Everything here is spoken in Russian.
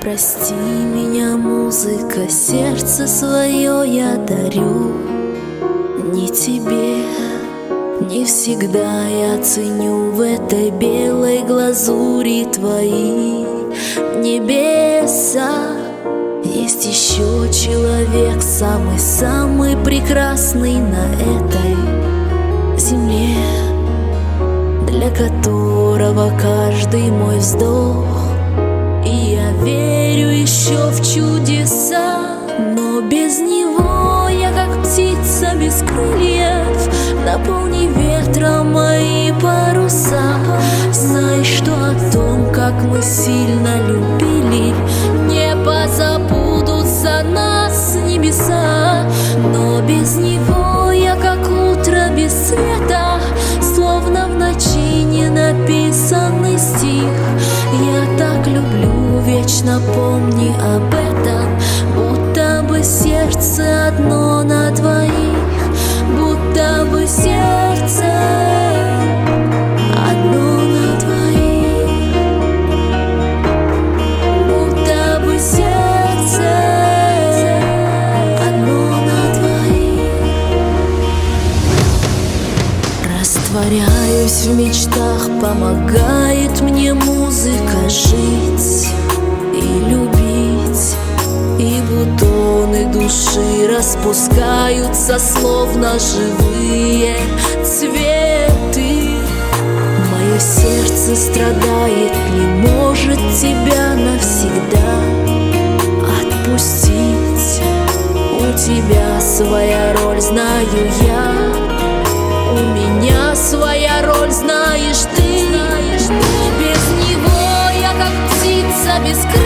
Прости меня, музыка, сердце свое я дарю не тебе. Не всегда я ценю в этой белой глазури твои небеса. Есть еще человек, самый-самый прекрасный на этой земле, для которого каждый мой вздох. И я верю еще в чудеса, но без него я как птица без крыльев. Наполни ветром мои паруса. Знай, что о том, как мы сильно любили, не позабудутся нас небеса. Но без него я как утро без света, словно в ночи не написанный стих. Я так люблю, вечно помни об этом, будто бы сердце одно на двоих. Будто бы сердце одно на двоих. Будто бы сердце одно на двоих. Растворяюсь в мечтах, помогает мне музыка жить и любить. И бутоны души распускаются, словно живые цветы. Мое сердце страдает, не может тебя навсегда отпустить. У тебя своя роль, знаю я, у меня своя роль, знаешь ты. Но без него я как птица без крыльев.